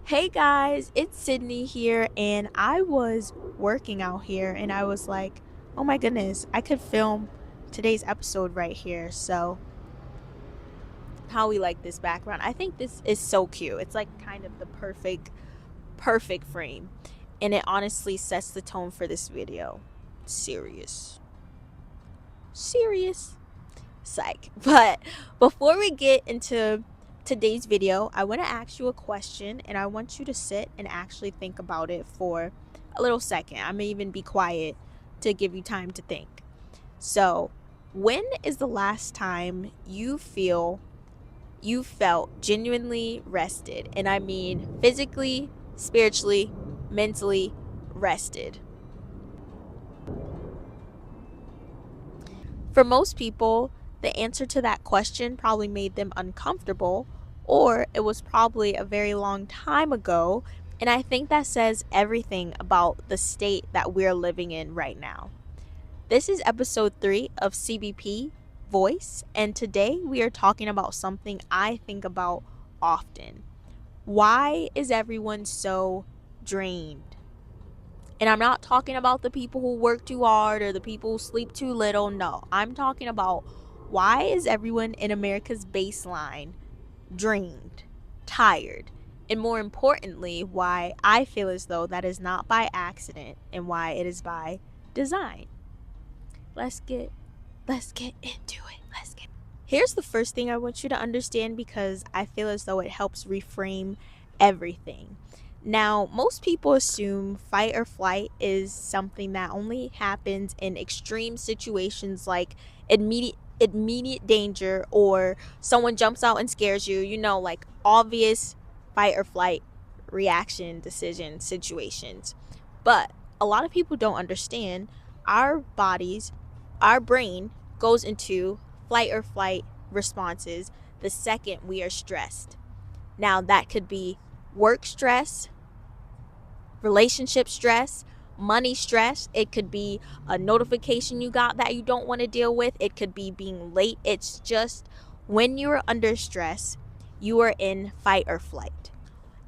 Hey guys, it's Sydney here, and I was working out here, and I was like, oh my goodness, I could film today's episode right here. So, how we like this background. I think this is so cute. It's like kind of the perfect frame, and it honestly sets the tone for this video. Serious. Serious. Psych. But before we get into today's video, I want to ask you a question, and I want you to sit and actually think about it for a little second. I may even be quiet to give you time to think. So, when is the last time you felt genuinely rested? And I mean physically, spiritually, mentally rested. For most people, the answer to that question probably made them uncomfortable, or it was probably a very long time ago. And I think that says everything about the state that we're living in right now. This is episode 3 of CBP Voice, and today we are talking about something I think about often. Why is everyone so drained? And I'm not talking about the people who work too hard or the people who sleep too little. No, I'm talking about why is everyone in America's baseline drained, tired, and more importantly, why I feel as though that is not by accident and why it is by design. Let's get into it. Here's the first thing I want you to understand because I feel as though it helps reframe everything. Now, most people assume fight or flight is something that only happens in extreme situations like immediate danger, or someone jumps out and scares you, like obvious fight or flight reaction decision situations. But a lot of people don't understand our bodies, our brain goes into flight or flight responses the second we are stressed. Now, that could be work stress, relationship stress, money stress. It could be a notification you got that you don't want to deal with. It could be being late. It's just when you're under stress, you are in fight or flight.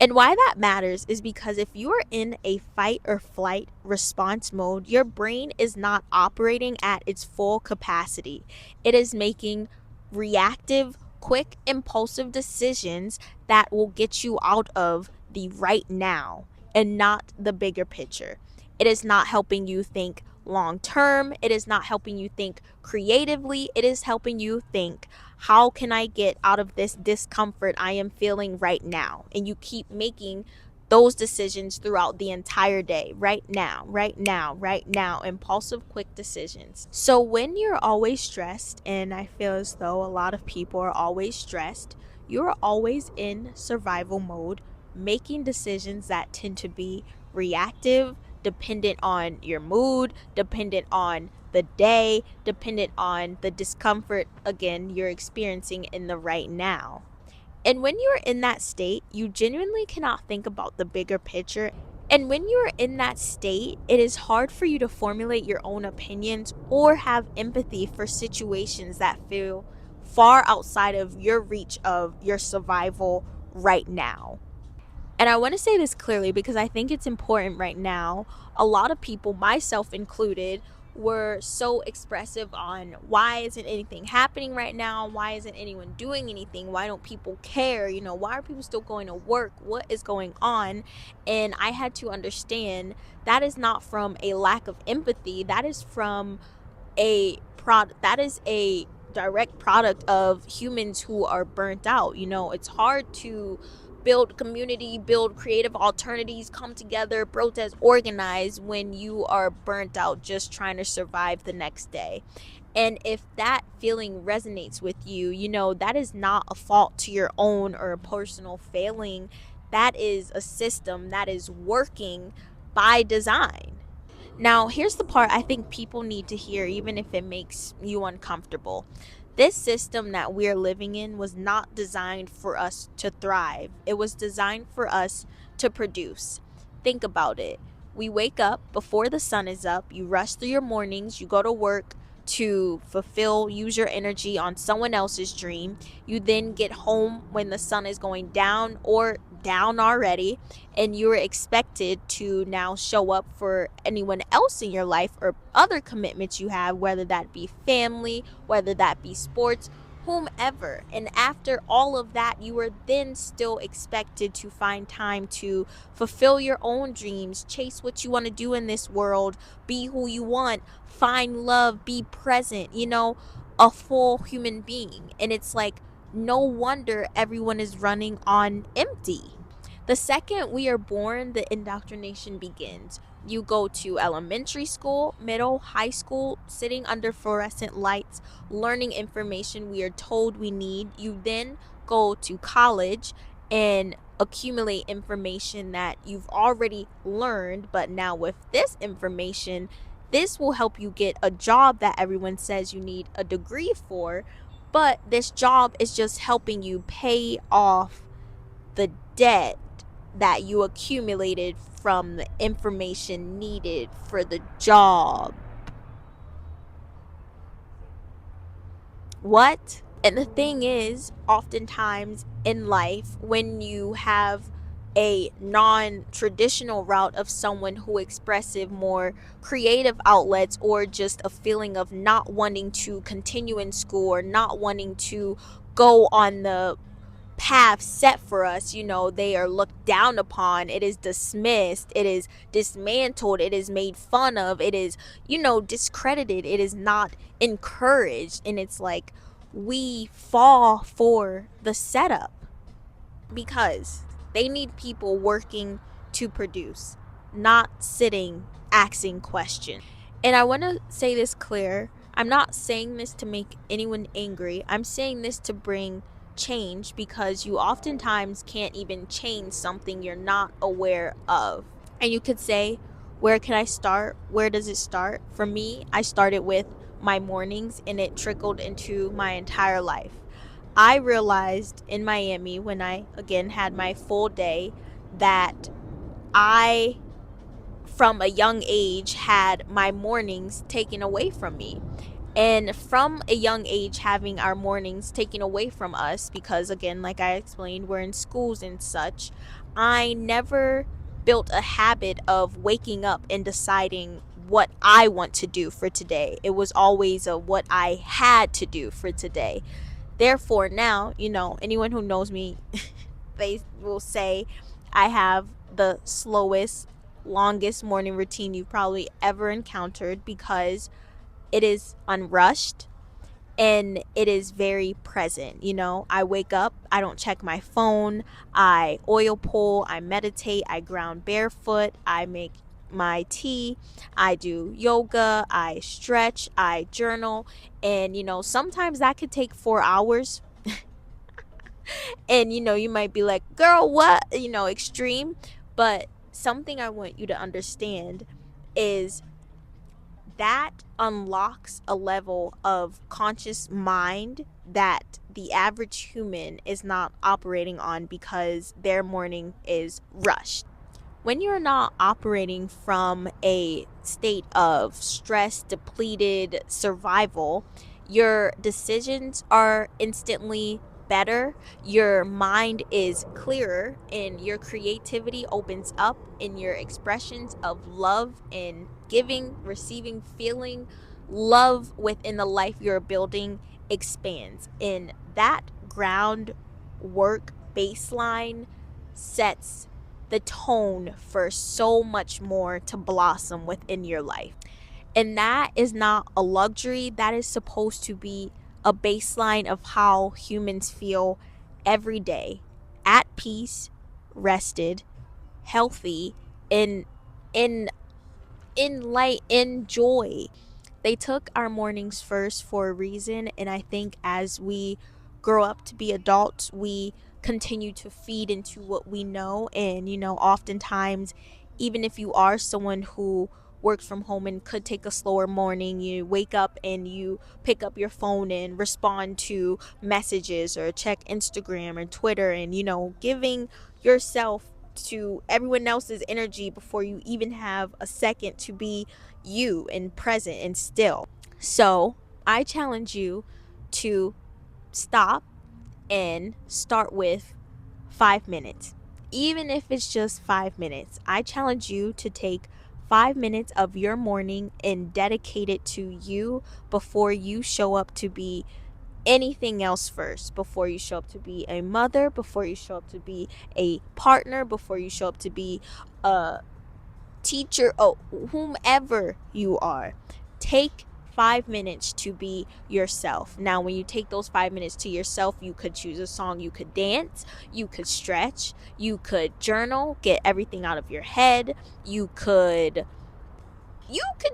And why that matters is because if you are in a fight or flight response mode, your brain is not operating at its full capacity. It is making reactive, quick, impulsive decisions that will get you out of the right now and not the bigger picture. It is not helping you think long term. It is not helping you think creatively. It is helping you think, how can I get out of this discomfort I am feeling right now? And you keep making those decisions throughout the entire day. Right now, right now, right now. Impulsive, quick decisions. So when you're always stressed, and I feel as though a lot of people are always stressed, you're always in survival mode, making decisions that tend to be reactive, dependent on your mood, dependent on the day, dependent on the discomfort, again, you're experiencing in the right now. And when you're in that state, you genuinely cannot think about the bigger picture. And when you're in that state, it is hard for you to formulate your own opinions or have empathy for situations that feel far outside of your reach of your survival right now. And I want to say this clearly because I think it's important right now. A lot of people, myself included, were so expressive on why isn't anything happening right now? Why isn't anyone doing anything? Why don't people care? Why are people still going to work? What is going on? And I had to understand that is not from a lack of empathy. That is from that is a direct product of humans who are burnt out. It's hard to build community, build creative alternatives, come together, protest, organize when you are burnt out just trying to survive the next day. And if that feeling resonates with you, that is not a fault to your own or a personal failing. That is a system that is working by design. Now, here's the part I think people need to hear, even if it makes you uncomfortable. This system that we're living in was not designed for us to thrive. It was designed for us to produce. Think about it. We wake up before the sun is up. You rush through your mornings. You go to work to use your energy on someone else's dream. You then get home when the sun is going down or down already, and you're expected to now show up for anyone else in your life or other commitments you have, whether that be family, whether that be sports, whomever. And after all of that, you are then still expected to find time to fulfill your own dreams, chase what you want to do in this world, be who you want, find love, be present, a full human being. And it's like, no wonder everyone is running on empty. The second we are born, the indoctrination begins. You go to elementary school, middle, high school, sitting under fluorescent lights, learning information we are told we need. You then go to college and accumulate information that you've already learned, but now with this information, this will help you get a job that everyone says you need a degree for, but this job is just helping you pay off the debt that you accumulated from the information needed for the job. What? And the thing is, oftentimes in life, when you have a non-traditional route of someone who expressive more creative outlets, or just a feeling of not wanting to continue in school or not wanting to go on the path set for us, they are looked down upon, it is dismissed, it is dismantled, it is made fun of, it is, discredited, it is not encouraged. And it's like we fall for the setup because they need people working to produce, not sitting asking questions. And I want to say this clear. I'm not saying this to make anyone angry. I'm saying this to bring change, because you oftentimes can't even change something you're not aware of. And you could say, where can I start? Where does it start? For me, I started with my mornings and it trickled into my entire life. I realized in Miami, when I again had my full day, that I, from a young age, had my mornings taken away from me. And from a young age, having our mornings taken away from us, because again, like I explained, we're in schools and such, I never built a habit of waking up and deciding what I want to do for today. It was always a what I had to do for today. Therefore, now, anyone who knows me, they will say I have the slowest, longest morning routine you've probably ever encountered, because it is unrushed and it is very present. I wake up, I don't check my phone, I oil pull, I meditate, I ground barefoot, I make my tea, I do yoga, I stretch, I journal. And sometimes that could take 4 hours. And you might be like, girl, what, extreme. But something I want you to understand is that unlocks a level of conscious mind that the average human is not operating on, because their morning is rushed. When you're not operating from a state of stress, depleted survival, your decisions are instantly better, your mind is clearer, and your creativity opens up, and your expressions of love and giving, receiving, feeling love within the life you're building expands. And that groundwork baseline sets the tone for so much more to blossom within your life. And that is not a luxury, that is supposed to be a baseline of how humans feel every day: at peace, rested, healthy, in in light, in joy. They took our mornings first for a reason, and I think as we grow up to be adults, we continue to feed into what we know. And oftentimes, even if you are someone who works from home and could take a slower morning, you wake up and you pick up your phone and respond to messages or check Instagram or Twitter, and giving yourself to everyone else's energy before you even have a second to be you and present and still. So I challenge you to stop and start with 5 minutes. even if it's just 5 minutes. I challenge you to take 5 minutes of your morning and dedicate it to you before you show up to be anything else first, before you show up to be a mother, before you show up to be a partner, before you show up to be a teacher, oh, whomever you are. Take 5 minutes to be yourself. Now, when you take those 5 minutes to yourself, you could choose a song, you could dance, you could stretch, you could journal, get everything out of your head, you could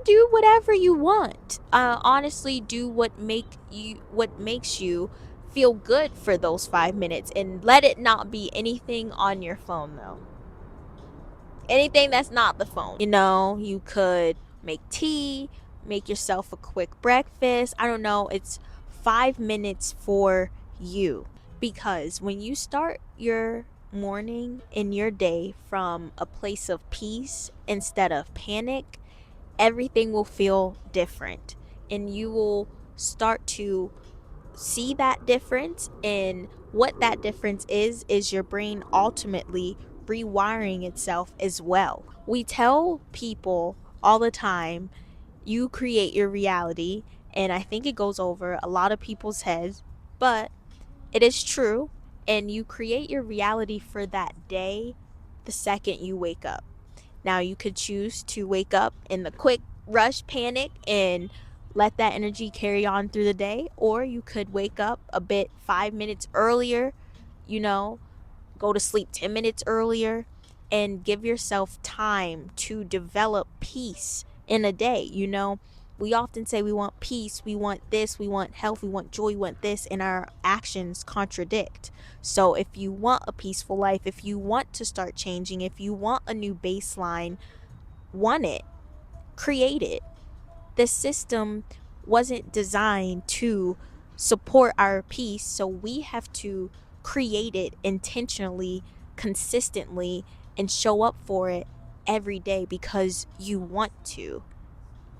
do whatever you want. Honestly, do what makes you feel good for those 5 minutes, and let it not be anything on your phone though. Anything that's not the phone. You could make tea, make yourself a quick breakfast. I don't know. It's 5 minutes for you. Because when you start your morning and your day from a place of peace instead of panic, everything will feel different. And you will start to see that difference, and what that difference is your brain ultimately rewiring itself as well. We tell people all the time, you create your reality, and I think it goes over a lot of people's heads, but it is true, and you create your reality for that day the second you wake up. Now, you could choose to wake up in the quick rush panic and let that energy carry on through the day, or you could wake up a bit 5 minutes earlier, you know, go to sleep 10 minutes earlier, and give yourself time to develop peace in a day. We often say we want peace, we want this, we want health, we want joy, we want this, and our actions contradict. So if you want a peaceful life, if you want to start changing, if you want a new baseline, want it, create it. The system wasn't designed to support our peace, so we have to create it intentionally, consistently, and show up for it every day because you want to.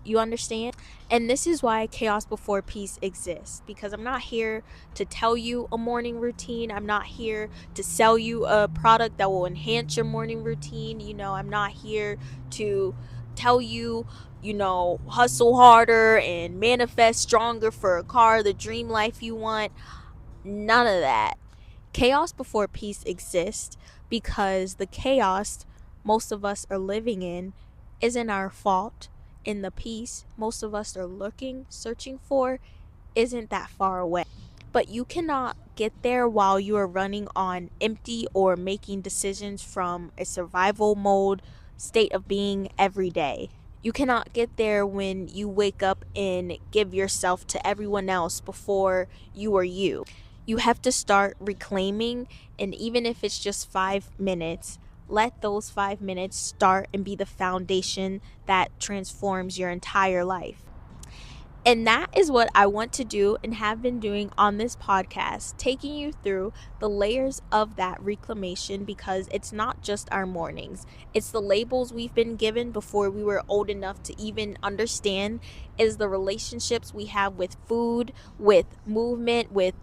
You understand? And this is why Chaos Before Peace exists, because I'm not here to tell you a morning routine. I'm not here to sell you a product that will enhance your morning routine. I'm not here to tell you, hustle harder and manifest stronger for a car, the dream life you want. None of that. Chaos Before Peace exists because the chaos most of us are living in isn't our fault, and the peace most of us are searching for isn't that far away. But you cannot get there while you are running on empty or making decisions from a survival mode state of being every day. You cannot get there when you wake up and give yourself to everyone else before you are you. You have to start reclaiming, and even if it's just 5 minutes, let those 5 minutes start and be the foundation that transforms your entire life. And that is what I want to do and have been doing on this podcast, taking you through the layers of that reclamation, because it's not just our mornings. It's the labels we've been given before we were old enough to even understand, is the relationships we have with food, with movement, with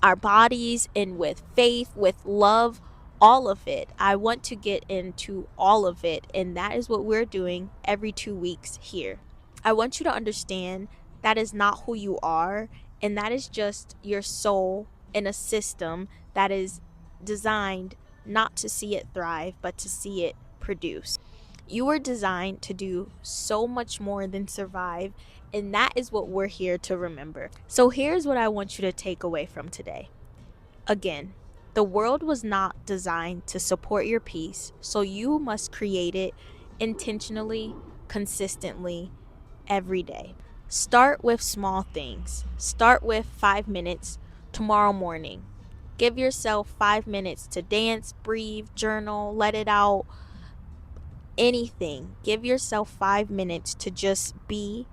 our bodies, and with faith, with love, all of it. I want to get into all of it, and that is what we're doing every 2 weeks here. I want you to understand that is not who you are, and that is just your soul in a system that is designed not to see it thrive, but to see it produce. You were designed to do so much more than survive, and that is what we're here to remember. So here's what I want you to take away from today. Again, the world was not designed to support your peace, so you must create it intentionally, consistently, every day. Start with small things. Start with 5 minutes tomorrow morning. Give yourself 5 minutes to dance, breathe, journal, let it out, anything. Give yourself 5 minutes to just be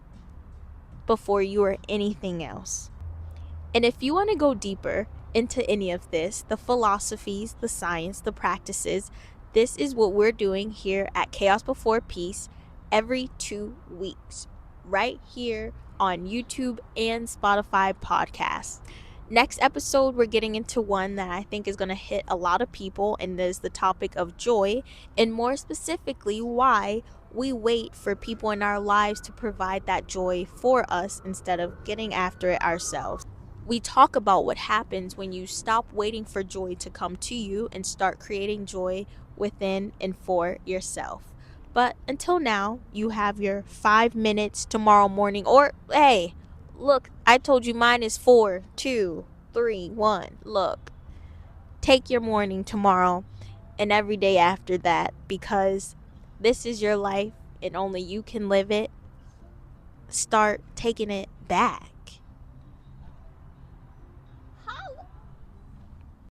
before you are anything else. And if you want to go deeper into any of this, the philosophies, the science, the practices, this is what we're doing here at Chaos Before Peace every 2 weeks, right here on YouTube and Spotify podcasts. Next episode, we're getting into one that I think is going to hit a lot of people, and that is the topic of joy, and more specifically, why we wait for people in our lives to provide that joy for us instead of getting after it ourselves. We talk about what happens when you stop waiting for joy to come to you and start creating joy within and for yourself. But until now, you have your 5 minutes tomorrow morning, or hey, look, I told you mine is 4, 2, 3, 1. Look, take your morning tomorrow and every day after that, because this is your life and only you can live it. Start taking it back.